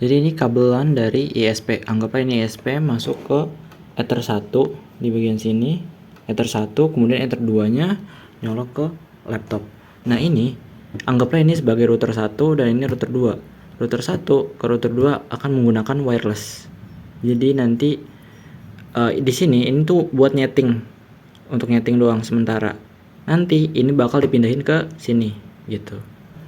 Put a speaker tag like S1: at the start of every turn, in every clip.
S1: Jadi ini kabelan dari ISP. Anggaplah ini ISP masuk ke Ether 1 di bagian sini. Ether 1, kemudian Ether 2-nya nyolok ke laptop. Nah, ini anggaplah ini sebagai router 1 dan ini router 2. Router 1 ke router 2 akan menggunakan wireless. Jadi nanti di sini ini tuh buat nyeting. Untuk nyeting doang sementara. Nanti ini bakal dipindahin ke sini gitu.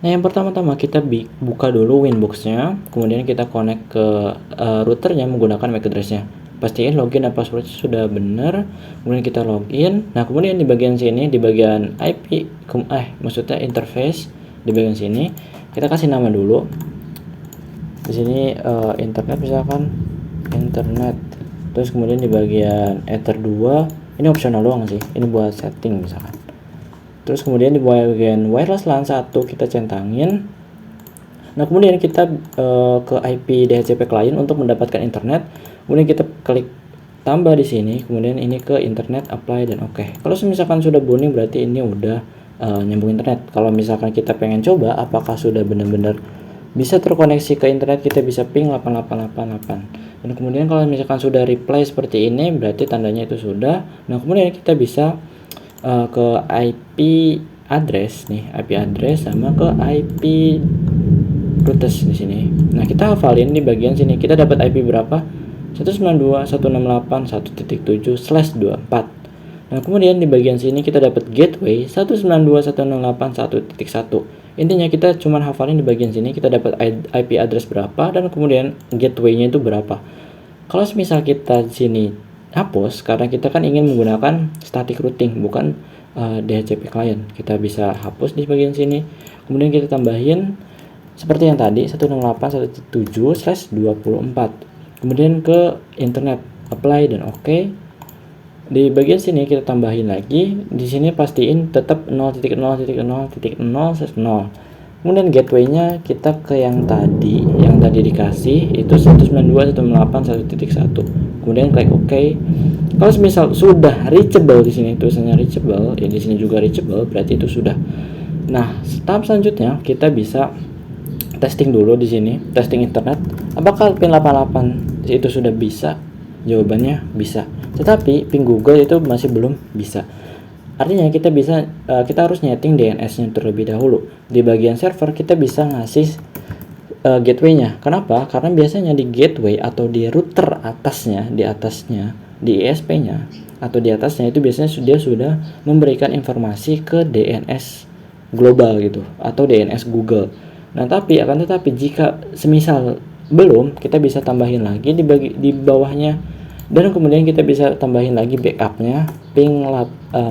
S1: Nah, yang pertama-tama kita buka dulu Winbox-nya, kemudian kita connect ke routernya menggunakan MAC address-nya. Pastiin login dan password sudah benar, kemudian kita login. Nah, kemudian di bagian sini, di bagian IP, maksudnya interface, di bagian sini kita kasih nama dulu. Di sini internet misalkan, internet. Terus kemudian di bagian Ether 2, ini opsional doang sih, ini buat setting misalkan. Terus kemudian di bagian wireless LAN 1 kita centangin. Nah, kemudian kita ke IP DHCP client untuk mendapatkan internet. Kemudian kita klik tambah di sini. Kemudian ini ke internet, apply dan oke. Kalau misalkan sudah booming berarti ini udah nyambung internet. Kalau misalkan kita pengen coba apakah sudah benar-benar bisa terkoneksi ke internet, kita bisa ping 8888. Dan kemudian kalau misalkan sudah reply seperti ini berarti tandanya itu sudah. Nah, kemudian kita bisa ke IP address nih, IP address sama ke IP routes di sini. Nah, kita hafalin di bagian sini. Kita dapat IP berapa? 192.168.1.7/24. Nah, kemudian di bagian sini kita dapat gateway 192.168.1.1. Intinya kita cuma hafalin di bagian sini kita dapat IP address berapa dan kemudian gateway-nya itu berapa. Kalau misal kita di sini hapus karena kita kan ingin menggunakan static routing bukan DHCP client, kita bisa hapus di bagian sini. Kemudian kita tambahin seperti yang tadi 168.1.7/24. Kemudian ke internet, apply dan oke. Di bagian sini kita tambahin lagi, di sini pastiin tetap 0.0.0.0/0. Kemudian gateway-nya kita ke yang tadi dikasih itu 192.168.1.1. Kemudian klik OK. Kalau misal sudah reachable di sini tulisannya reachable, ya di sini juga reachable, berarti itu sudah. Nah, tahap selanjutnya kita bisa testing dulu di sini, testing internet. Apakah pin 88 itu sudah bisa? Jawabannya bisa. Tetapi pin Google itu masih belum bisa. Artinya kita harus nyeting DNS-nya terlebih dahulu. Di bagian server kita bisa ngasih gateway-nya. Kenapa? Karena biasanya di gateway atau di router di atasnya, di ISP-nya atau di atasnya itu biasanya dia sudah memberikan informasi ke DNS global gitu atau DNS Google. Nah, tetapi jika semisal belum, kita bisa tambahin lagi di bawahnya. Dan kemudian kita bisa tambahin lagi backupnya ping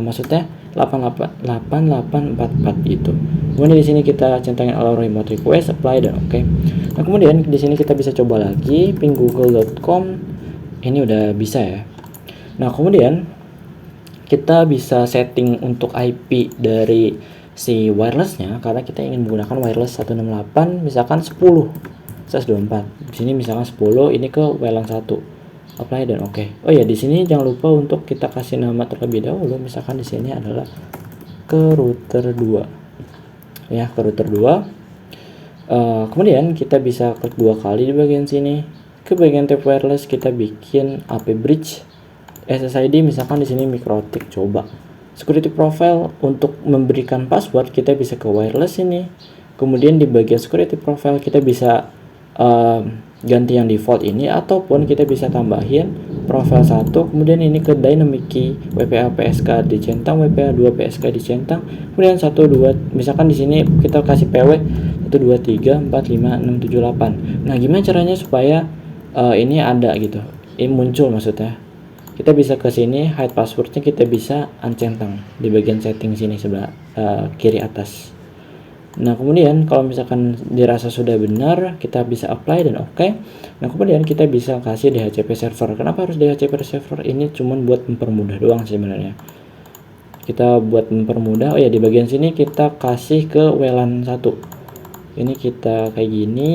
S1: maksudnya 8844 itu. Kemudian di sini kita centangin allow remote request, apply dan oke. Nah, kemudian di sini kita bisa coba lagi ping google.com. Ini udah bisa ya. Nah, kemudian kita bisa setting untuk IP dari si wirelessnya karena kita ingin menggunakan wireless 168 misalkan 10/24. Di sini misalkan 10, ini ke WLAN 1. Apply dan oke. Oh ya, di sini jangan lupa untuk kita kasih nama terlebih dahulu. Misalkan di sini adalah ke router 2. Ya, ke router 2. Kemudian kita bisa klik 2 kali di bagian sini. Ke bagian tab wireless kita bikin AP bridge. SSID misalkan di sini MikroTik, coba. Security profile untuk memberikan password kita bisa ke wireless ini. Kemudian di bagian security profile kita bisa ganti yang default ini ataupun kita bisa tambahin profile 1, kemudian ini ke dynamic key WPA PSK dicentang, WPA 2 PSK dicentang, kemudian 1 2 misalkan di sini kita kasih PW 1 2 3 4 5 6 7 8. Nah, gimana caranya supaya ini ada gitu. Ini muncul maksudnya. Kita bisa ke sini hide passwordnya, kita bisa uncentang di bagian setting sini sebelah kiri atas. Nah, kemudian kalau misalkan dirasa sudah benar, kita bisa apply dan oke. Nah, kemudian kita bisa kasih DHCP server. Kenapa harus DHCP server? Ini cuma buat mempermudah doang sebenarnya. Kita buat mempermudah. Oh ya, di bagian sini kita kasih ke WLAN 1. Ini kita kayak gini,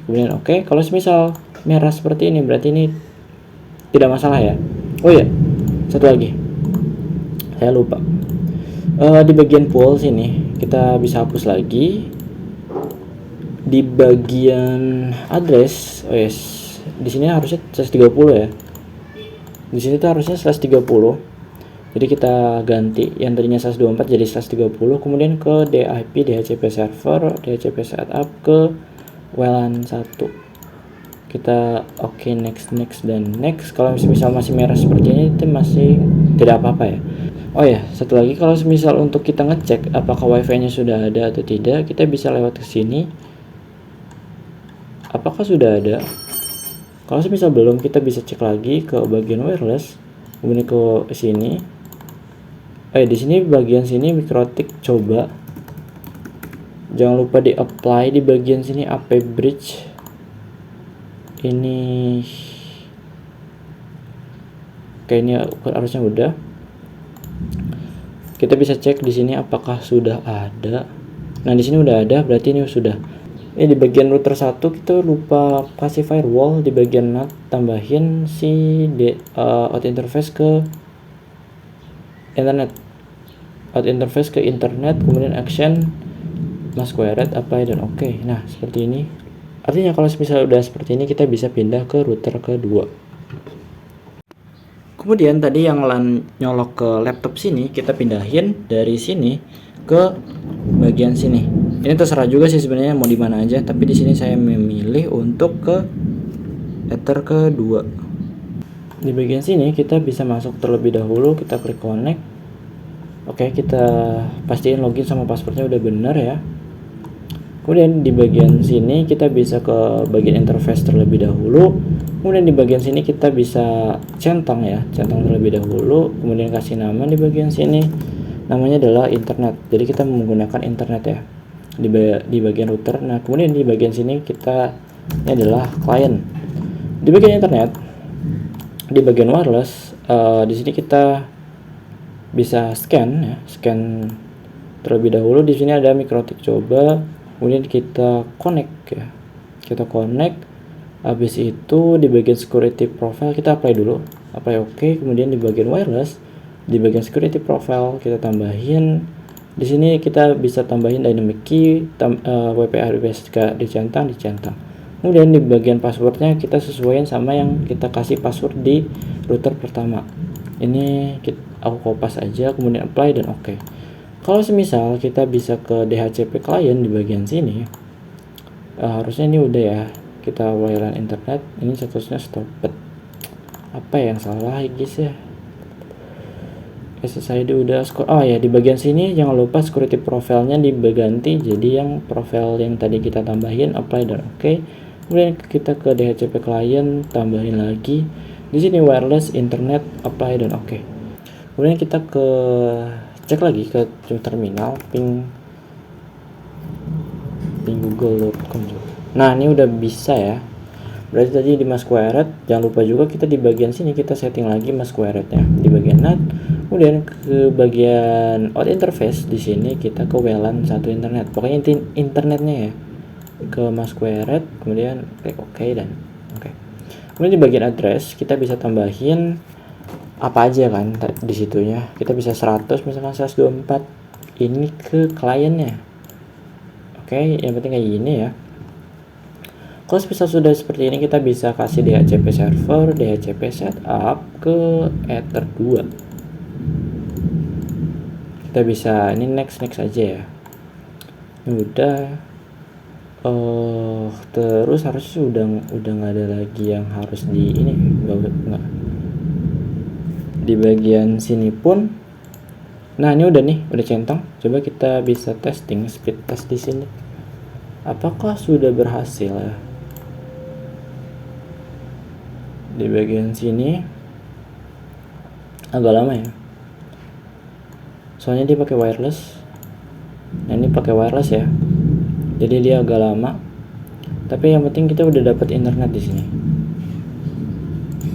S1: kemudian oke. Kalau misal merah seperti ini berarti ini tidak masalah ya. Oh ya, satu lagi. Saya lupa. Di bagian pool sini kita bisa hapus lagi. di bagian address, oh yes, di sini harusnya 130 ya. Di sini tuh harusnya 130. Jadi kita ganti yang tadinya 124 jadi 130, kemudian ke DIP DHCP server, DHCP setup ke WLAN 1. Kita oke, next dan next. Kalau misal masih merah seperti ini itu masih tidak apa-apa ya. Oh ya, satu lagi, kalau misal untuk kita ngecek apakah wifi-nya sudah ada atau tidak, kita bisa lewat ke sini. Apakah sudah ada? Kalau misal belum, kita bisa cek lagi ke bagian wireless, kemudian ke sini. Di sini bagian sini MikroTik coba. Jangan lupa di apply di bagian sini AP bridge. Ini kayaknya harusnya udah. Kita bisa cek di sini apakah sudah ada. Nah, di sini udah ada, berarti ini sudah. Di bagian router 1 kita lupa kasih firewall, di bagian NAT tambahin si out interface ke internet. Out interface ke internet, kemudian action masquerade, apply dan oke. Nah, seperti ini. Artinya kalau misalnya udah seperti ini, kita bisa pindah ke router kedua. Kemudian tadi yang LAN nyolok ke laptop sini, kita pindahin dari sini ke bagian sini. Ini terserah juga sih sebenarnya mau di mana aja, tapi di sini saya memilih untuk ke ether kedua. Di bagian sini kita bisa masuk terlebih dahulu, kita klik connect. Oke, kita pastiin login sama passwordnya udah benar ya. Kemudian di bagian sini kita bisa ke bagian interface terlebih dahulu. Kemudian di bagian sini kita bisa centang ya, centang terlebih dahulu. Kemudian kasih nama di bagian sini, namanya adalah internet. Jadi kita menggunakan internet ya di bagian router. Nah, kemudian di bagian sini kita ini adalah client. Di bagian internet, di bagian wireless, di sini kita bisa scan ya, scan terlebih dahulu. Di sini ada MikroTik coba. Kemudian kita connect ya, kita connect. Habis itu di bagian security profile kita apply dulu, apply oke. Kemudian di bagian wireless, di bagian security profile kita tambahin. Di sini kita bisa tambahin dynamic key, WPA dicentang. Kemudian di bagian passwordnya kita sesuaikan sama yang kita kasih password di router pertama. Ini aku kopas aja, kemudian apply dan oke. Kalau semisal kita bisa ke DHCP client di bagian sini, harusnya ini udah ya. Kita WLAN internet, ini statusnya stopped. Apa yang salah guys ya? SSID udah oh ya, di bagian sini jangan lupa security profile-nya diganti jadi yang profile yang tadi kita tambahin, apply dan oke. Kemudian kita ke DHCP client, tambahin lagi. Di sini wireless internet, apply dan oke. Kemudian kita cek lagi ke terminal ping google.com. Nah, ini udah bisa ya. Berarti tadi di masquerade, jangan lupa juga kita di bagian sini kita setting lagi masquerade-nya di bagian NAT. Kemudian ke bagian out interface, di sini kita ke WLAN 1 internet. Pokoknya internetnya ya. Ke masquerade, kemudian klik OK dan oke. Kemudian di bagian address kita bisa tambahin apa aja kan di situnya. Kita bisa 100 misalkan 124. Ini ke kliennya. Oke, yang penting kayak gini ya. Kalau bisa sudah seperti ini, kita bisa kasih DHCP server, DHCP setup ke ether 2. Kita bisa ini next aja ya. Ini udah. Terus harusnya udah nggak ada lagi yang harus di ini, nggak. Di bagian sini pun. Nah, ini udah nih, udah centang. Coba kita bisa testing speed test di sini. Apakah sudah berhasil ya? Di bagian sini agak lama ya. Soalnya dia pakai wireless. Nah, ini pakai wireless ya. Jadi dia agak lama. Tapi yang penting kita udah dapat internet di sini.